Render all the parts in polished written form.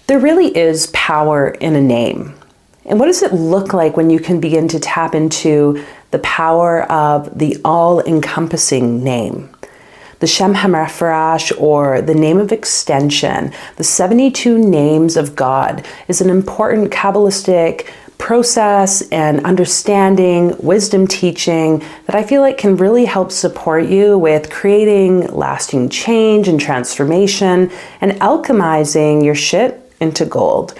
There really is power in a name. And what does it look like when you can begin to tap into the power of the all-encompassing name? The Shem ha-Mephorash, or the name of extension, the 72 names of God, is an important Kabbalistic process and understanding, wisdom teaching that I feel like can really help support you with creating lasting change and transformation and alchemizing your shit into gold.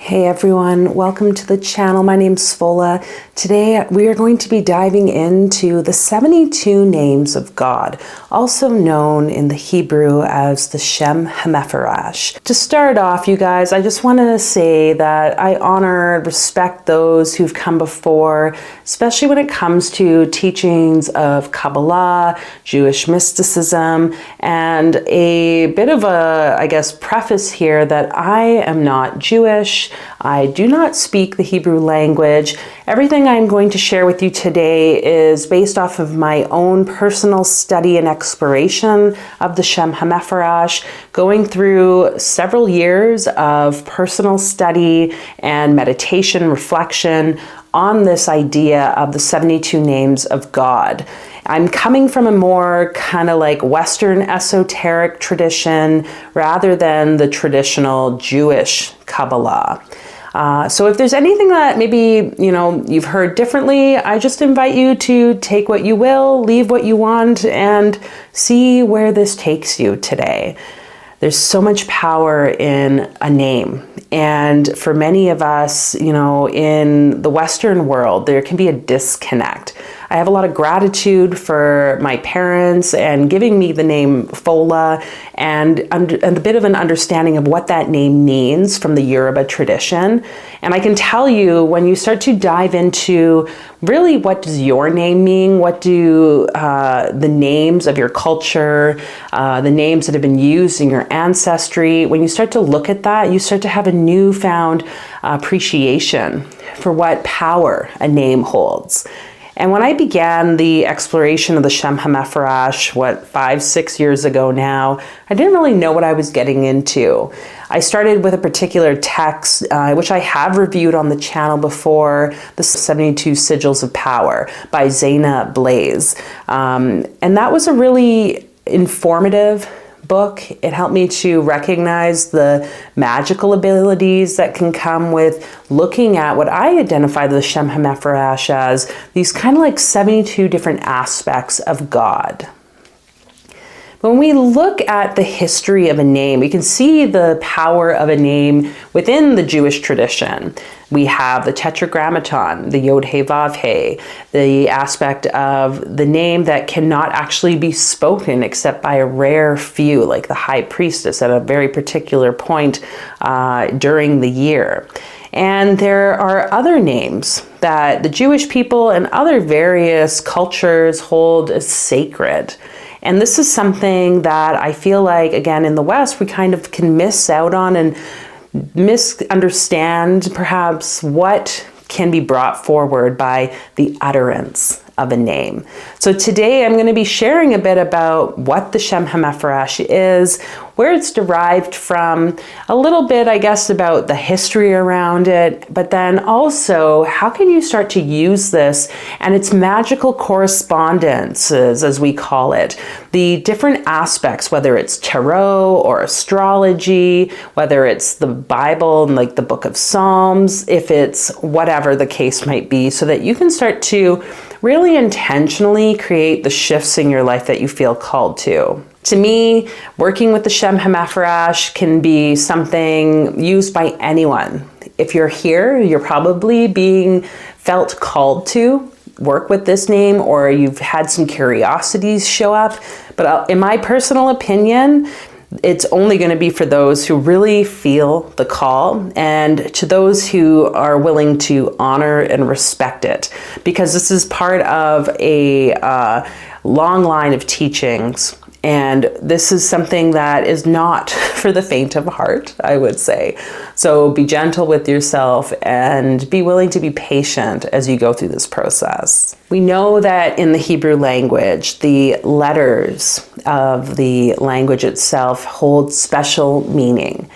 Hey everyone, welcome to the channel. My name's Fola. Today we are going to be diving into the 72 names of God, also known in the Hebrew as the Shem ha-Mephorash. To start off, you guys, I just want to say that I honor and respect those who've come before, especially when it comes to teachings of Qabalah, Jewish mysticism, and a bit of a, I guess, preface here that I am not Jewish. I do not speak the Hebrew language. Everything I'm going to share with you today is based off of my own personal study and exploration of the Shem ha-Mephorash, going through several years of personal study and meditation, reflection on this idea of the 72 names of God. I'm coming from a more kind of like Western esoteric tradition rather than the traditional Jewish Kabbalah. So if there's anything that maybe, you've heard differently, I just invite you to take what you will, leave what you want, and see where this takes you today. There's so much power in a name. And for many of us, in the Western world, there can be a disconnect. I have a lot of gratitude for my parents and giving me the name Fola and a bit of an understanding of what that name means from the Yoruba tradition. And I can tell you, when you start to dive into really what does your name mean, what do the names of your culture, the names that have been used in your ancestry, when you start to look at that, you start to have a newfound appreciation for what power a name holds. And when I began the exploration of the Shem ha-Mephorash, 5-6 years ago now, I didn't really know what I was getting into. I started with a particular text, which I have reviewed on the channel before, the 72 Sigils of Power by Zaina Blaze. And that was a really informative book. It helped me to recognize the magical abilities that can come with looking at what I identify the Shem ha-Mephorash as, these kind of like 72 different aspects of God. When we look at the history of a name, we can see the power of a name within the Jewish tradition. We have the tetragrammaton, the yod he vav he, the aspect of the name that cannot actually be spoken except by a rare few, like the high priestess at a very particular point during the year. And there are other names that the Jewish people and other various cultures hold as sacred. And this is something that I feel like, again, in the West, we kind of can miss out on and misunderstand perhaps what can be brought forward by the utterance of a name. So today I'm going to be sharing a bit about what the Shem ha-Mephorash is, where it's derived from, a little bit, I guess, about the history around it, but then also how can you start to use this and its magical correspondences, as we call it, the different aspects, whether it's tarot or astrology, whether it's the Bible and like the book of Psalms, if it's whatever the case might be, so that you can start to really intentionally create the shifts in your life that you feel called to. To me, working with the Shem ha-Mephorash can be something used by anyone. If you're here, you're probably being felt called to work with this name, or you've had some curiosities show up. But in my personal opinion, it's only going to be for those who really feel the call and to those who are willing to honor and respect it, because this is part of a long line of teachings. And this is something that is not for the faint of heart, I would say. So be gentle with yourself and be willing to be patient as you go through this process. We know that in the Hebrew language, the letters of the language itself hold special meaning.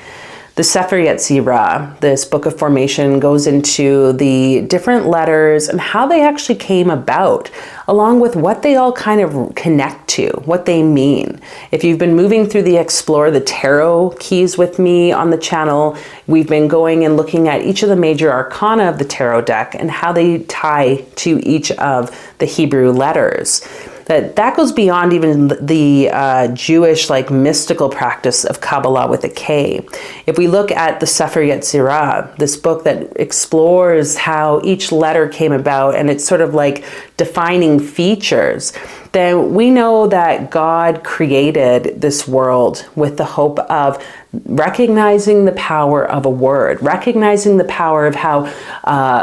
The Sefer Yetzirah, this book of formation, goes into the different letters and how they actually came about, along with what they all kind of connect to, what they mean. If you've been moving through the Explore the Tarot keys with me on the channel, we've been going and looking at each of the major arcana of the tarot deck and how they tie to each of the Hebrew letters. That goes beyond even the Jewish mystical practice of Qabalah with a K. If we look at the Sefer Yetzirah, this book that explores how each letter came about and it's sort of like defining features, then we know that God created this world with the hope of recognizing the power of a word, recognizing the power of how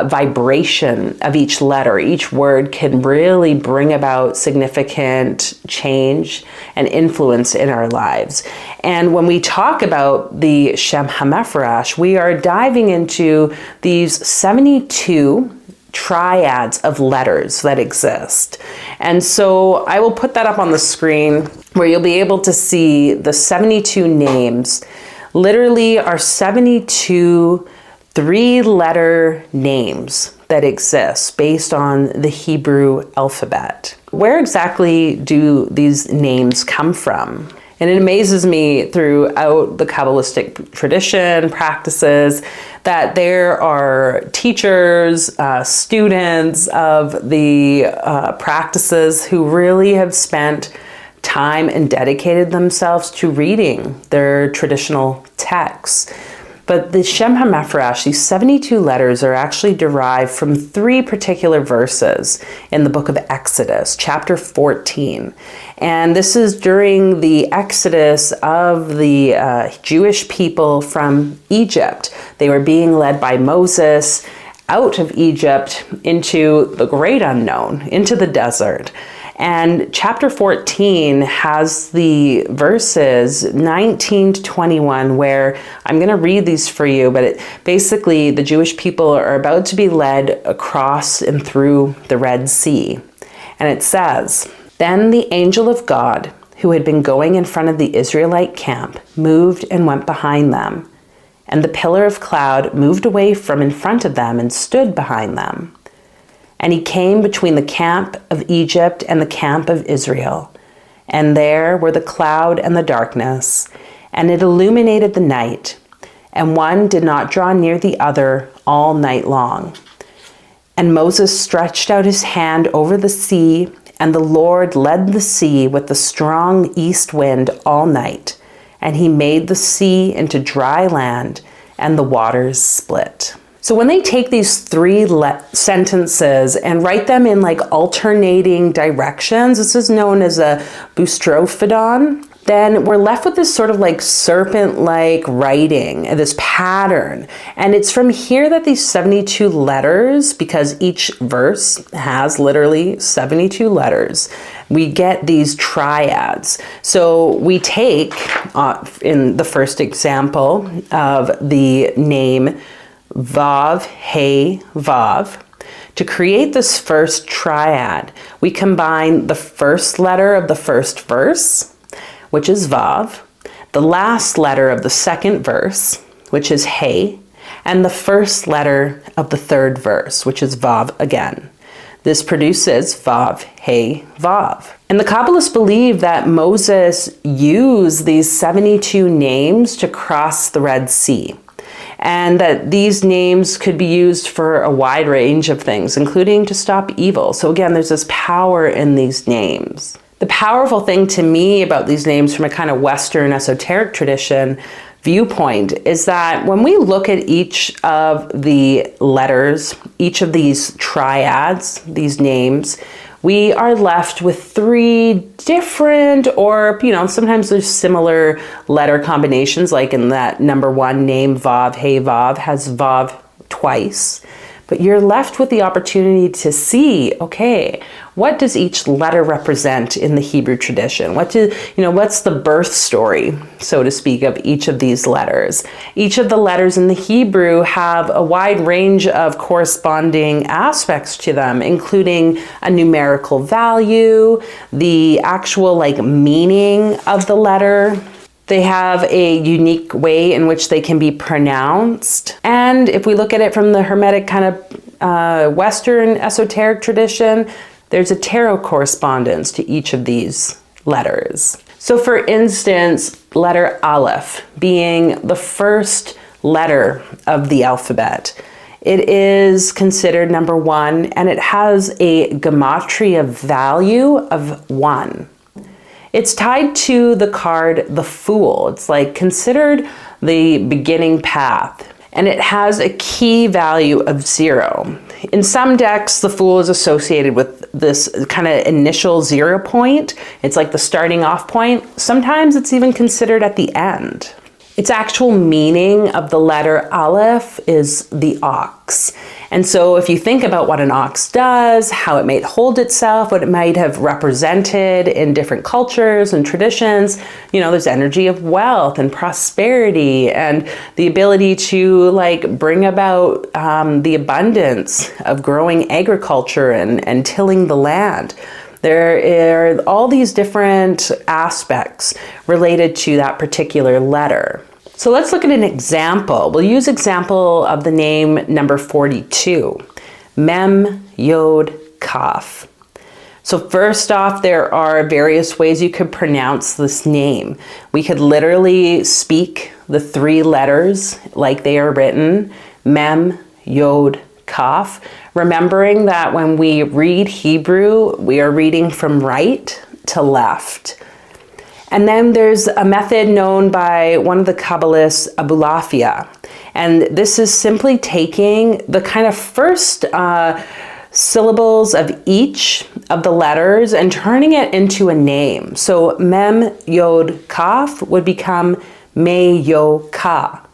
vibration of each letter, each word can really bring about significant change and influence in our lives. And when we talk about the Shem ha-Mephorash, we are diving into these 72 triads of letters that exist. And so I will put that up on the screen where you'll be able to see the 72 names literally are 72 three-letter names that exist based on the Hebrew alphabet. Where exactly do these names come from? And it amazes me throughout the Kabbalistic tradition, practices, that there are teachers, students of the practices who really have spent time and dedicated themselves to reading their traditional texts. But the Shem ha-Mephorash, these 72 letters, are actually derived from 3 particular verses in the book of Exodus, chapter 14. And this is during the exodus of the Jewish people from Egypt. They were being led by Moses out of Egypt into the great unknown, into the desert. And chapter 14 has the verses 19 to 21, where I'm going to read these for you, but basically the Jewish people are about to be led across and through the Red Sea. And it says, "Then the angel of God, who had been going in front of the Israelite camp, moved and went behind them. And the pillar of cloud moved away from in front of them and stood behind them. And he came between the camp of Egypt and the camp of Israel. And there were the cloud and the darkness, and it illuminated the night. And one did not draw near the other all night long. And Moses stretched out his hand over the sea, and the Lord led the sea with the strong east wind all night. And he made the sea into dry land, and the waters split." So when they take these 3 sentences and write them in alternating directions, this is known as a boustrophodon, then we're left with this sort of serpent-like writing, this pattern. And it's from here that these 72 letters, because each verse has literally 72 letters, we get these triads. So we take, in the first example of the name Vav, Hey, Vav. To create this first triad, we combine the first letter of the first verse, which is Vav, the last letter of the second verse, which is Hey, and the first letter of the third verse, which is Vav again. This produces Vav, Hey, Vav. And the Kabbalists believe that Moses used these 72 names to cross the Red Sea, and that these names could be used for a wide range of things, including to stop evil. So again, there's this power in these names. The powerful thing to me about these names from a kind of Western esoteric tradition viewpoint is that when we look at each of the letters, each of these triads, these names, we are left with 3 different, or sometimes there's similar letter combinations, like in that number 1 name, Vav, Hey, Vav, has Vav twice. But you're left with the opportunity to see, okay, what does each letter represent in the Hebrew tradition? What's the birth story, so to speak, of each of these letters? Each of the letters in the Hebrew have a wide range of corresponding aspects to them, including a numerical value, the actual meaning of the letter. They have a unique way in which they can be pronounced. And if we look at it from the Hermetic kind of Western esoteric tradition, there's a tarot correspondence to each of these letters. So for instance, letter Aleph being the first letter of the alphabet, it is considered number 1, and it has a Gematria value of 1. It's tied to the card, the Fool. It's considered the beginning path. And it has a key value of 0. In some decks, the Fool is associated with this kind of initial 0 point. It's like the starting off point. Sometimes it's even considered at the end. Its actual meaning of the letter Aleph is the ox. And so if you think about what an ox does, how it might hold itself, what it might have represented in different cultures and traditions, there's energy of wealth and prosperity and the ability to bring about the abundance of growing agriculture and tilling the land. There are all these different aspects related to that particular letter. So let's look at an example. We'll use example of the name number 42, Mem, Yod, Kaf. So first off, there are various ways you could pronounce this name. We could literally speak the 3 letters like they are written, Mem, Yod, Kaf, remembering that when we read Hebrew, we are reading from right to left. And then there's a method known by one of the Kabbalists, Abulafia. And this is simply taking the kind of first syllables of each of the letters and turning it into a name. So Mem, Yod, Kaf would become Me, Yo, Ka.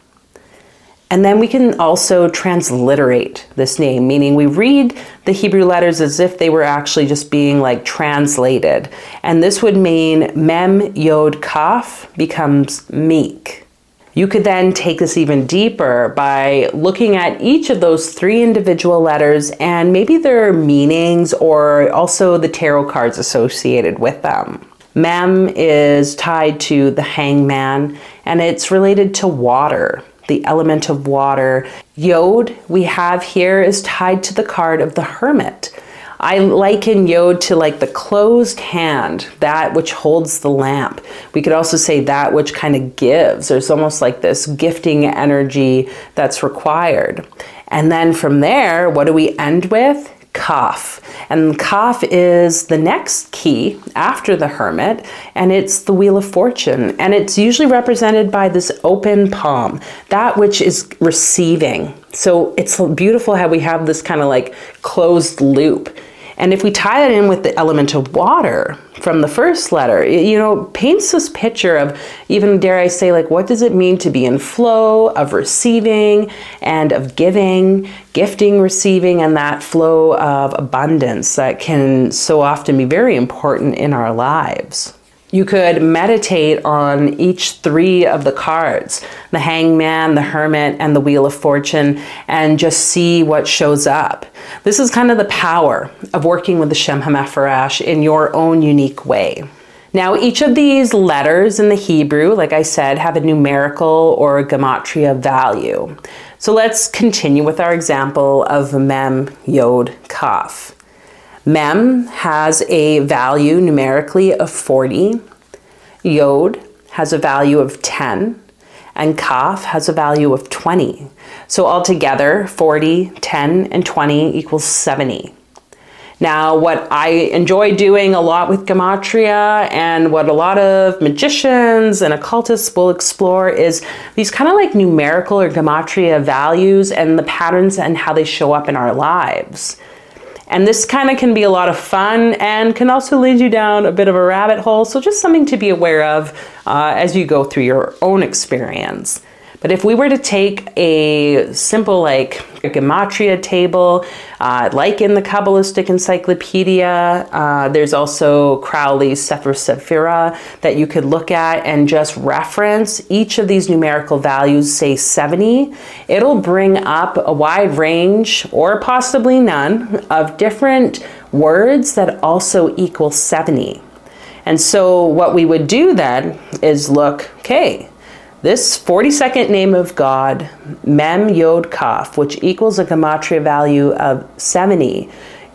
And then we can also transliterate this name, meaning we read the Hebrew letters as if they were actually just being translated. And this would mean Mem, Yod, Kaf becomes meek. You could then take this even deeper by looking at each of those 3 individual letters and maybe their meanings or also the tarot cards associated with them. Mem is tied to the hangman, and it's related to water, the element of water. Yod, we have here, is tied to the card of the hermit. I liken Yod to the closed hand, that which holds the lamp. We could also say that which kind of gives. There's almost this gifting energy that's required. And then from there, what do we end with? Kaf. And Kaf is the next key after the hermit, and it's the Wheel of Fortune. And it's usually represented by this open palm, that which is receiving. So it's beautiful how we have this kind of closed loop. And if we tie it in with the element of water from the first letter, it paints this picture of, even dare I say, what does it mean to be in flow of receiving and of giving, gifting, receiving, and that flow of abundance that can so often be very important in our lives. You could meditate on each 3 of the cards, the hangman, the hermit, and the Wheel of Fortune, and just see what shows up. This is kind of the power of working with the Shem ha-Mephorash in your own unique way. Now, each of these letters in the Hebrew, like I said, have a numerical or Gematria value. So let's continue with our example of Mem, Yod, Kaf. Mem has a value numerically of 40, Yod has a value of 10, and Kaf has a value of 20. So altogether, 40, 10, and 20 equals 70. Now, what I enjoy doing a lot with Gematria and what a lot of magicians and occultists will explore is these kind of numerical or Gematria values and the patterns and how they show up in our lives. And this kind of can be a lot of fun and can also lead you down a bit of a rabbit hole. So just something to be aware of as you go through your own experience. But if we were to take a simple like a Gematria table, like in the Kabbalistic Encyclopedia, there's also Crowley's Sefer Sephira that you could look at and just reference each of these numerical values, say 70. It'll bring up a wide range, or possibly none, of different words that also equal 70. And so what we would do then is look, okay, this 42nd name of God, Mem Yod Kaf, which equals a Gematria value of 70,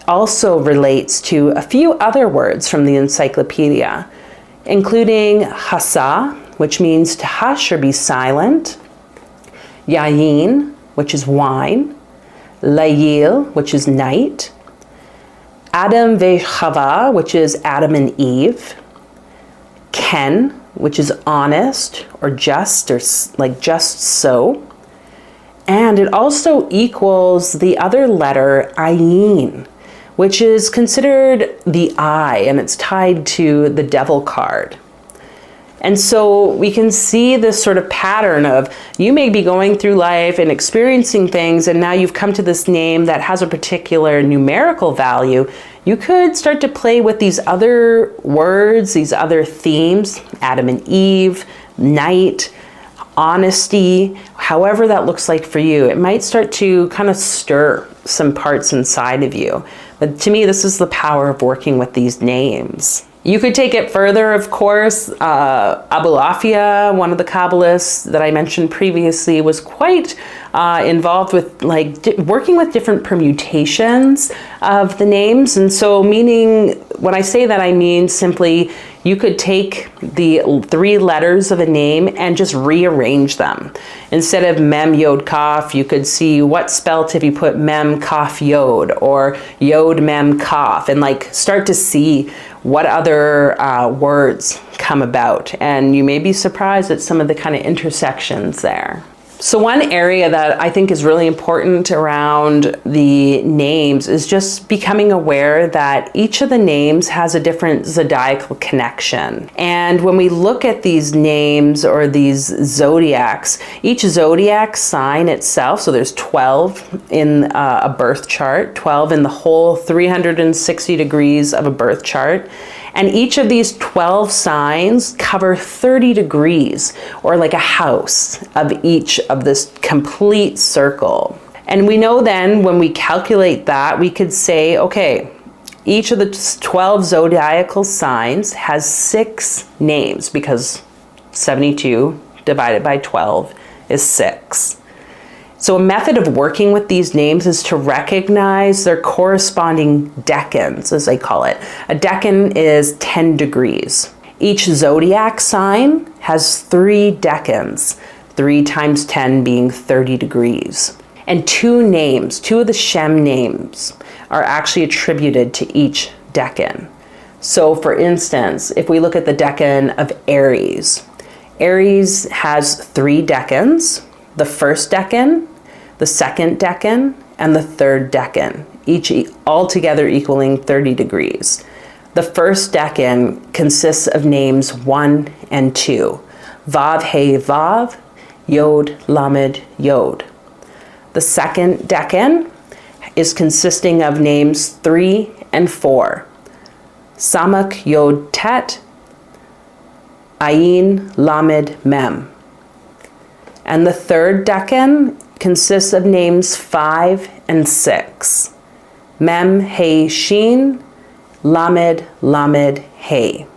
also relates to a few other words from the encyclopedia, including Hasa, which means to hush or be silent, Yayin, which is wine, Layil, which is night, Adam ve'Chava, which is Adam and Eve, Ken, which is honest or just, or like just so. And it also equals the other letter, Ayin, which is considered the eye, and it's tied to the devil card. And so we can see this sort of pattern of you may be going through life and experiencing things, and now you've come to this name that has a particular numerical value. You could start to play with these other words, these other themes, Adam and Eve, night, honesty, however that looks like for you. It might start to kind of stir some parts inside of you. But to me, this is the power of working with these names. You could take it further, of course. Abulafia, one of the Kabbalists that I mentioned previously, was quite involved with working with different permutations of the names. And so meaning, when I say that, I mean simply you could take the 3 letters of a name and just rearrange them. Instead of Mem Yod Kaf, you could see what spelt if you put Mem Kaf Yod, or Yod Mem Kaf, and start to see what other words come about. And you may be surprised at some of the kind of intersections there. So one area that I think is really important around the names is just becoming aware that each of the names has a different zodiacal connection. And when we look at these names or these zodiacs, each zodiac sign itself, so there's 12 in a birth chart, 12 in the whole 360 degrees of a birth chart. And each of these 12 signs cover 30 degrees, or like a house of each of this complete circle. And we know then when we calculate that, we could say, okay, each of the 12 zodiacal signs has 6 names, because 72 divided by 12 is 6. So a method of working with these names is to recognize their corresponding decans, as they call it. A decan is 10 degrees. Each zodiac sign has 3 decans, 3 times 10 being 30 degrees. And 2 names, 2 of the Shem names, are actually attributed to each decan. So for instance, if we look at the decan of Aries, Aries has 3 decans, the first decan, the second decan, and the third decan, each altogether equaling 30 degrees. The first decan consists of names 1 and 2, Vav He Vav, Yod Lamed Yod. The second decan is consisting of names 3 and 4, Samak Yod Tet, Ayin Lamed Mem. And the third decan consists of names 5 and 6, Mem He Shin, Lamed Lamed He.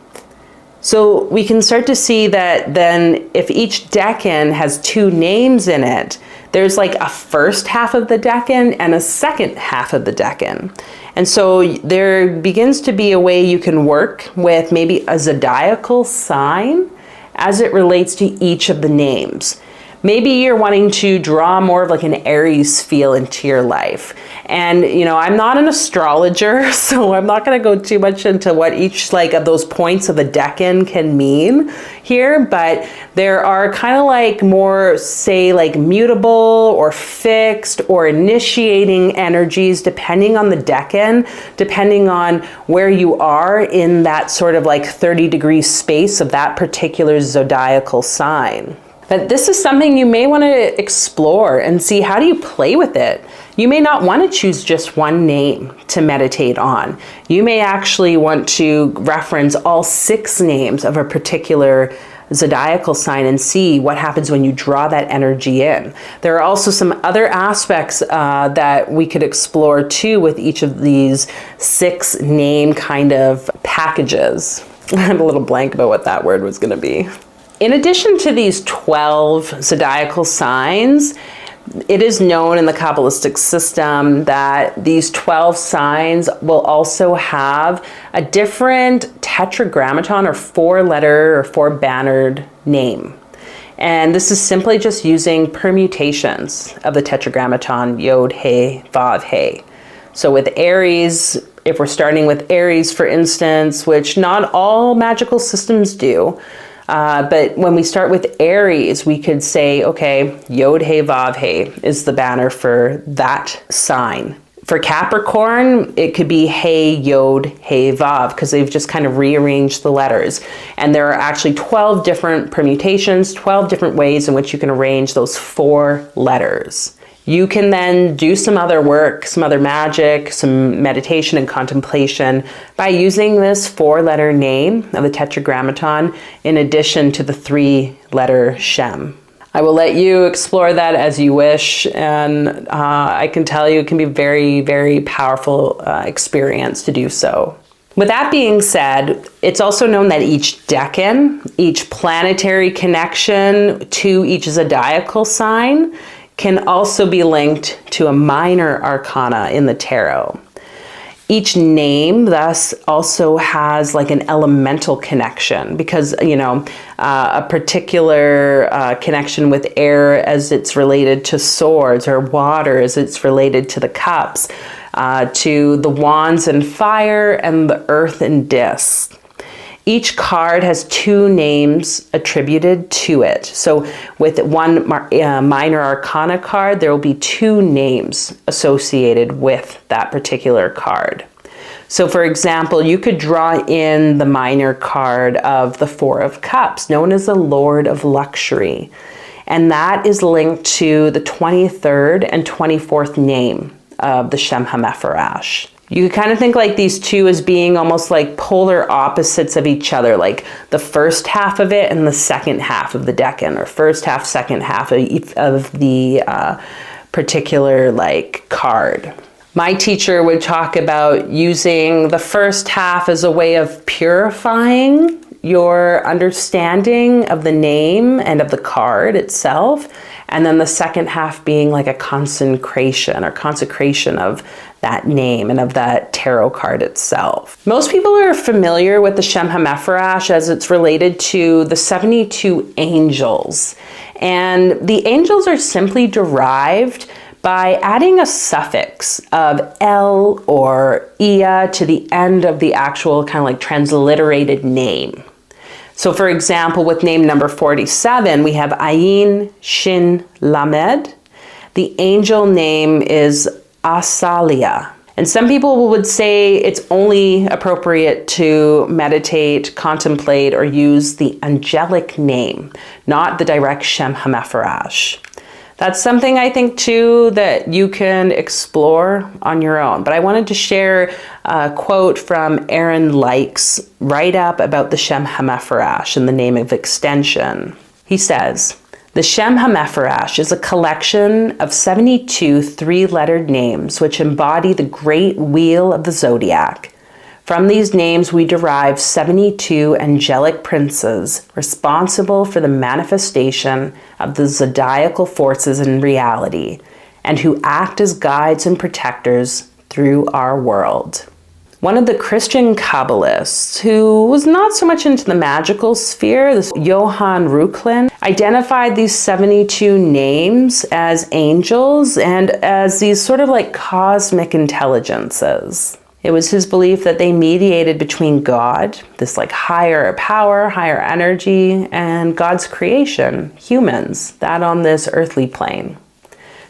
So we can start to see that then if each decan has 2 names in it, there's like a first half of the decan and a second half of the decan. And so there begins to be a way you can work with maybe a zodiacal sign as it relates to each of the names. Maybe you're wanting to draw more of like an Aries feel into your life. And, you know, I'm not an astrologer, so I'm not going to go too much into what each of those points of the decan can mean here, but there are kind of like more, say, like mutable or fixed or initiating energies depending on the decan, depending on where you are in that sort of like 30-degree space of that particular zodiacal sign. But this is something you may want to explore and see, how do you play with it? You may not want to choose just one name to meditate on. You may actually want to reference all 6 names of a particular zodiacal sign and see what happens when you draw that energy in. There are also some other aspects that we could explore too with each of these 6 name kind of packages. I had a little blank about what that word was going to be. In addition to these 12 zodiacal signs, it is known in the Kabbalistic system that these 12 signs will also have a different tetragrammaton, or 4-letter or 4-bannered name. And this is simply just using permutations of the tetragrammaton Yod, He, Vav, He. So with Aries, if we're starting with Aries, for instance, which not all magical systems do, but when we start with Aries, we could say, okay, Yod, He, Vav, He is the banner for that sign. For Capricorn, it could be He, Yod, He, Vav, because they've just kind of rearranged the letters. And there are actually 12 different permutations, 12 different ways in which you can arrange those 4 letters. You can then do some other work, some other magic, some meditation and contemplation by using this 4-letter name of the tetragrammaton in addition to the 3-letter Shem. I will let you explore that as you wish, and I can tell you it can be a very, very powerful experience to do so. With that being said, it's also known that each decan, each planetary connection to each zodiacal sign, can also be linked to a minor arcana in the tarot. Each name thus also has like an elemental connection, because, you know, a particular connection with air as it's related to swords, or water as it's related to the cups, to the wands and fire, and the earth and disc. Each card has 2 names attributed to it. So with one minor arcana card, there will be 2 names associated with that particular card. So for example, you could draw in the minor card of the 4 of Cups, known as the Lord of Luxury. And that is linked to the 23rd and 24th name of the Shem ha-Mephorash. You kind of think like these 2 as being almost like polar opposites of each other, like the first half of it and the second half of the decan, or first half, second half of the particular like card. My teacher would talk about using the first half as a way of purifying your understanding of the name and of the card itself, and then the second half being like a consecration of that name and of that tarot card itself. Most people are familiar with the Shem ha-Mephorash as it's related to the 72 angels. And the angels are simply derived by adding a suffix of El or Ia to the end of the actual kind of like transliterated name. So for example, with name number 47, we have Ayin Shin Lamed. The angel name is Asalia. And some people would say it's only appropriate to meditate, contemplate, or use the angelic name, not the direct Shem ha-Mephorash. That's something I think too that you can explore on your own. But I wanted to share a quote from Aaron Likes write-up about the Shem ha-Mephorash in the name of extension. He says, "The Shem ha-Mephorash is a collection of 72 3-lettered names which embody the great wheel of the zodiac. From these names we derive 72 angelic princes responsible for the manifestation of the zodiacal forces in reality, and who act as guides and protectors through our world." One of the Christian Kabbalists, who was not so much into the magical sphere, this Johann Reuchlin, identified these 72 names as angels and as these sort of like cosmic intelligences. It was his belief that they mediated between God, this like higher power, higher energy, and God's creation, humans, that on this earthly plane.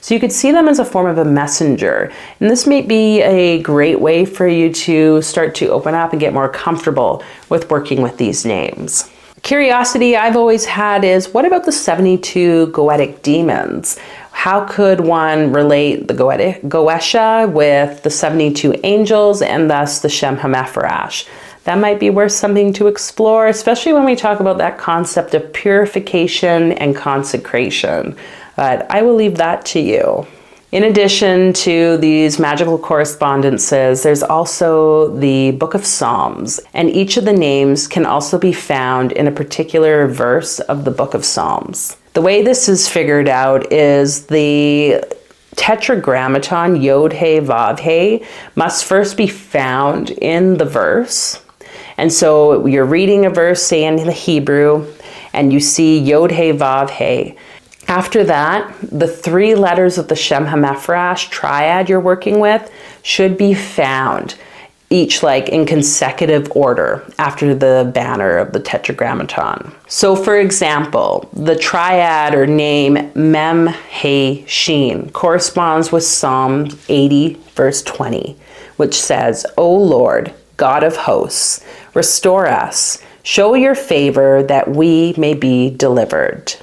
So you could see them as a form of a messenger. And this may be a great way for you to start to open up and get more comfortable with working with these names. Curiosity I've always had is, what about the 72 goetic demons? How could one relate the Goetia with the 72 angels and thus the Shem ha-Mephorash? That might be worth something to explore, especially when we talk about that concept of purification and consecration. But I will leave that to you. In addition to these magical correspondences, there's also the Book of Psalms, and each of the names can also be found in a particular verse of the Book of Psalms. The way this is figured out is the tetragrammaton Yod He Vav He must first be found in the verse. And so you're reading a verse, say in the Hebrew, and you see Yod He Vav He. After that, the 3 letters of the Shem ha-Mephorash triad you're working with should be found, each like in consecutive order after the banner of the tetragrammaton. So for example, the triad or name Mem He Shin corresponds with Psalm 80 verse 20, which says, "O Lord, God of hosts, restore us, show your favor that we may be delivered."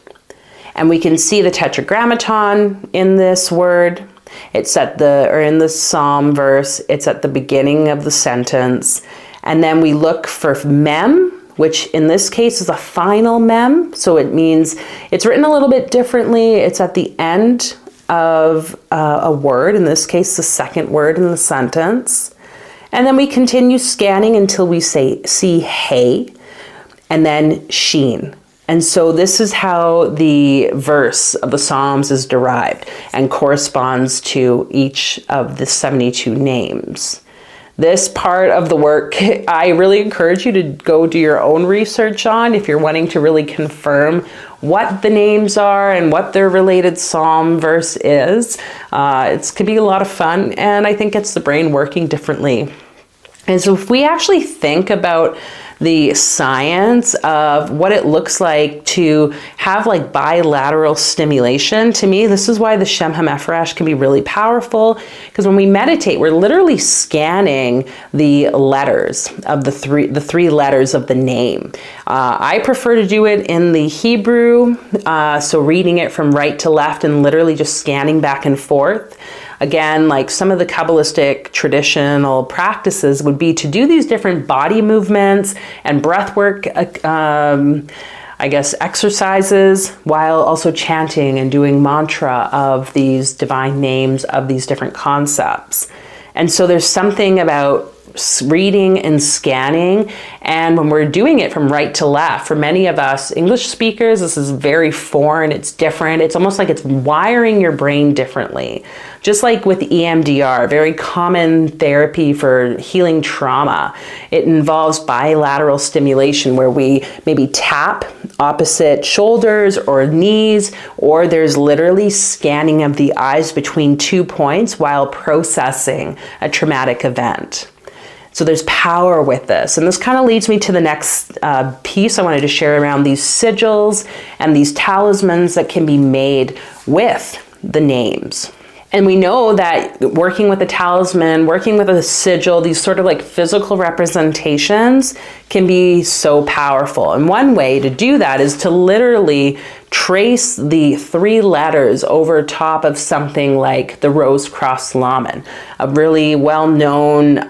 And we can see the tetragrammaton in this word. It's at in the psalm verse, it's at the beginning of the sentence. And then we look for mem, which in this case is a final mem. So it means it's written a little bit differently. It's at the end of a word, in this case, the second word in the sentence. And then we continue scanning until we see hey, and then sheen. And so this is how the verse of the Psalms is derived and corresponds to each of the 72 names. This part of the work, I really encourage you to go do your own research on if you're wanting to really confirm what the names are and what their related psalm verse is. It can be a lot of fun, and I think gets the brain working differently. And so if we actually think about the science of what it looks like to have like bilateral stimulation, to me, this is why the Shem ha-Mephorash can be really powerful, because when we meditate, we're literally scanning the letters of the three letters of the name. I prefer to do it in the Hebrew, so reading it from right to left and literally just scanning back and forth. Again, like some of the Kabbalistic traditional practices would be to do these different body movements and breath work, I guess, exercises, while also chanting and doing mantra of these divine names of these different concepts. And so there's something about reading and scanning, and when we're doing it from right to left, for many of us English speakers, this is very foreign, it's different, it's almost like it's wiring your brain differently. Just like with EMDR, very common therapy for healing trauma, it involves bilateral stimulation where we maybe tap opposite shoulders or knees, or there's literally scanning of the eyes between 2 points while processing a traumatic event. So there's power with this. And this kind of leads me to the next piece I wanted to share around these sigils and these talismans that can be made with the names. And we know that working with a talisman, working with a sigil, these sort of like physical representations can be so powerful. And one way to do that is to literally trace the 3 letters over top of something like the Rose Cross Laman, a really well-known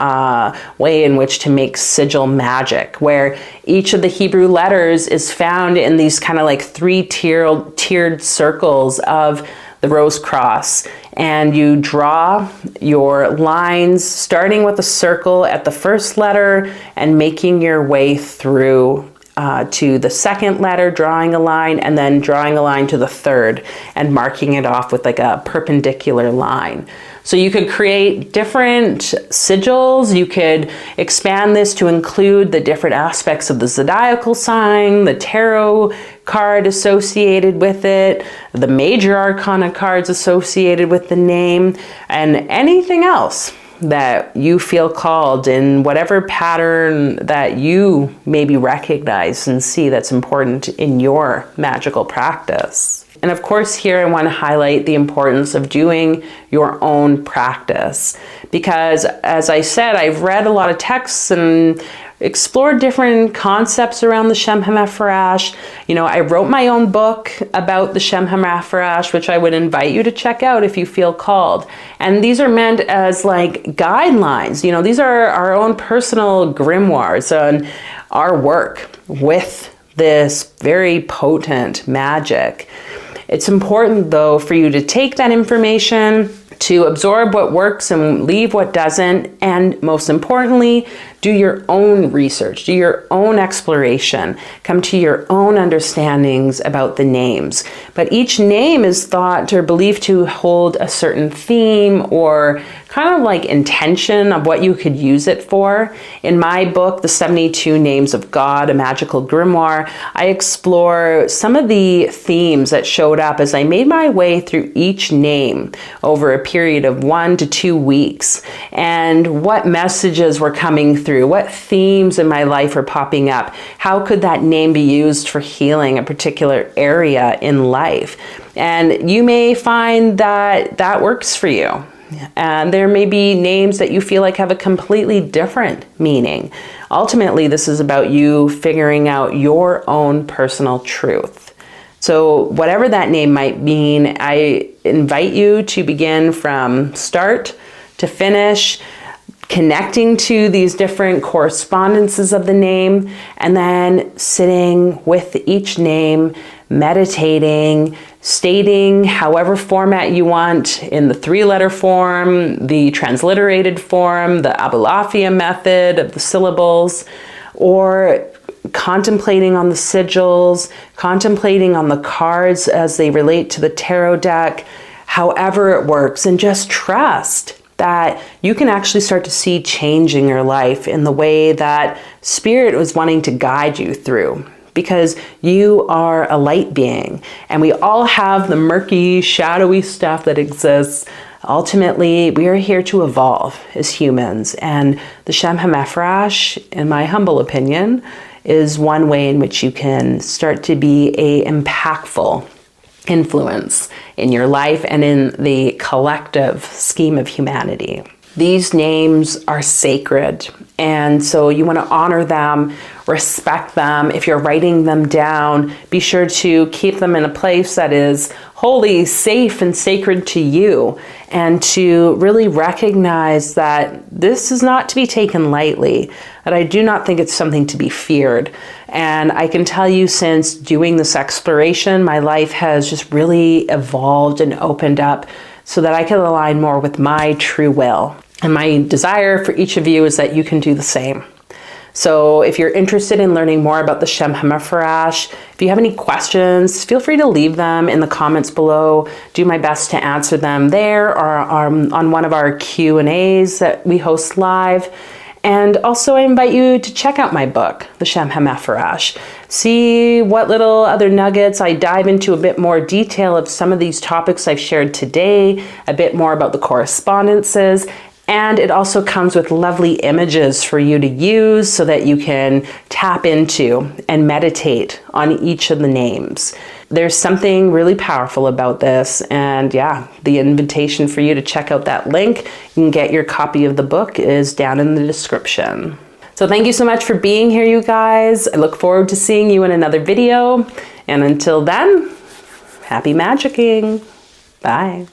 way in which to make sigil magic, where each of the Hebrew letters is found in these kind of like 3 tiered circles of the rose cross, and you draw your lines starting with a circle at the first letter and making your way through to the second letter, drawing a line, and then drawing a line to the third and marking it off with like a perpendicular line. So you could create different sigils. You could expand this to include the different aspects of the zodiacal sign, the tarot card associated with it, the major arcana cards associated with the name, and anything else that you feel called in whatever pattern that you maybe recognize and see that's important in your magical practice. And of course, here I want to highlight the importance of doing your own practice, because as I said, I've read a lot of texts and explore different concepts around the Shem ha-Mephorash. You know, I wrote my own book about the Shem ha-Mephorash, which I would invite you to check out if you feel called. And these are meant as like guidelines. You know, these are our own personal grimoires on our work with this very potent magic. It's important though for you to take that information, to absorb what works and leave what doesn't, and most importantly, do your own research, do your own exploration, come to your own understandings about the names. But each name is thought or believed to hold a certain theme or kind of like intention of what you could use it for. In my book, The 72 Names of God, a Magical Grimoire, I explore some of the themes that showed up as I made my way through each name over a period of 1 to 2 weeks, and what messages were coming through, what themes in my life are popping up, how could that name be used for healing a particular area in life. And you may find that that works for you. And there may be names that you feel like have a completely different meaning. Ultimately, this is about you figuring out your own personal truth. So whatever that name might mean, I invite you to begin from start to finish, connecting to these different correspondences of the name, and then sitting with each name, meditating, stating however format you want, in the 3-letter form, the transliterated form, the Abalafia method of the syllables, or contemplating on the sigils, contemplating on the cards as they relate to the tarot deck, however it works, and just trust that you can actually start to see change in your life in the way that Spirit was wanting to guide you through. Because you are a light being, and we all have the murky, shadowy stuff that exists. Ultimately, we are here to evolve as humans, and the Shem ha-Mephorash, in my humble opinion, is one way in which you can start to be an impactful influence in your life and in the collective scheme of humanity. These names are sacred, and so you want to honor them, respect them. If you're writing them down, be sure to keep them in a place that is holy, safe, and sacred to you, and to really recognize that this is not to be taken lightly, that I do not think it's something to be feared. And I can tell you, since doing this exploration, my life has just really evolved and opened up so that I can align more with my true will. And my desire for each of you is that you can do the same. So if you're interested in learning more about the Shem ha-Mephorash, if you have any questions, feel free to leave them in the comments below. Do my best to answer them there or on one of our Q&As that we host live. And also I invite you to check out my book, The Shem ha-Mephorash. See what little other nuggets I dive into, a bit more detail of some of these topics I've shared today, a bit more about the correspondences, and it also comes with lovely images for you to use so that you can tap into and meditate on each of the names. There's something really powerful about this, and yeah, the invitation for you to check out that link, you can get your copy of the book, is down in the description. So thank you so much for being here, you guys. I look forward to seeing you in another video, and until then, happy magicking. Bye.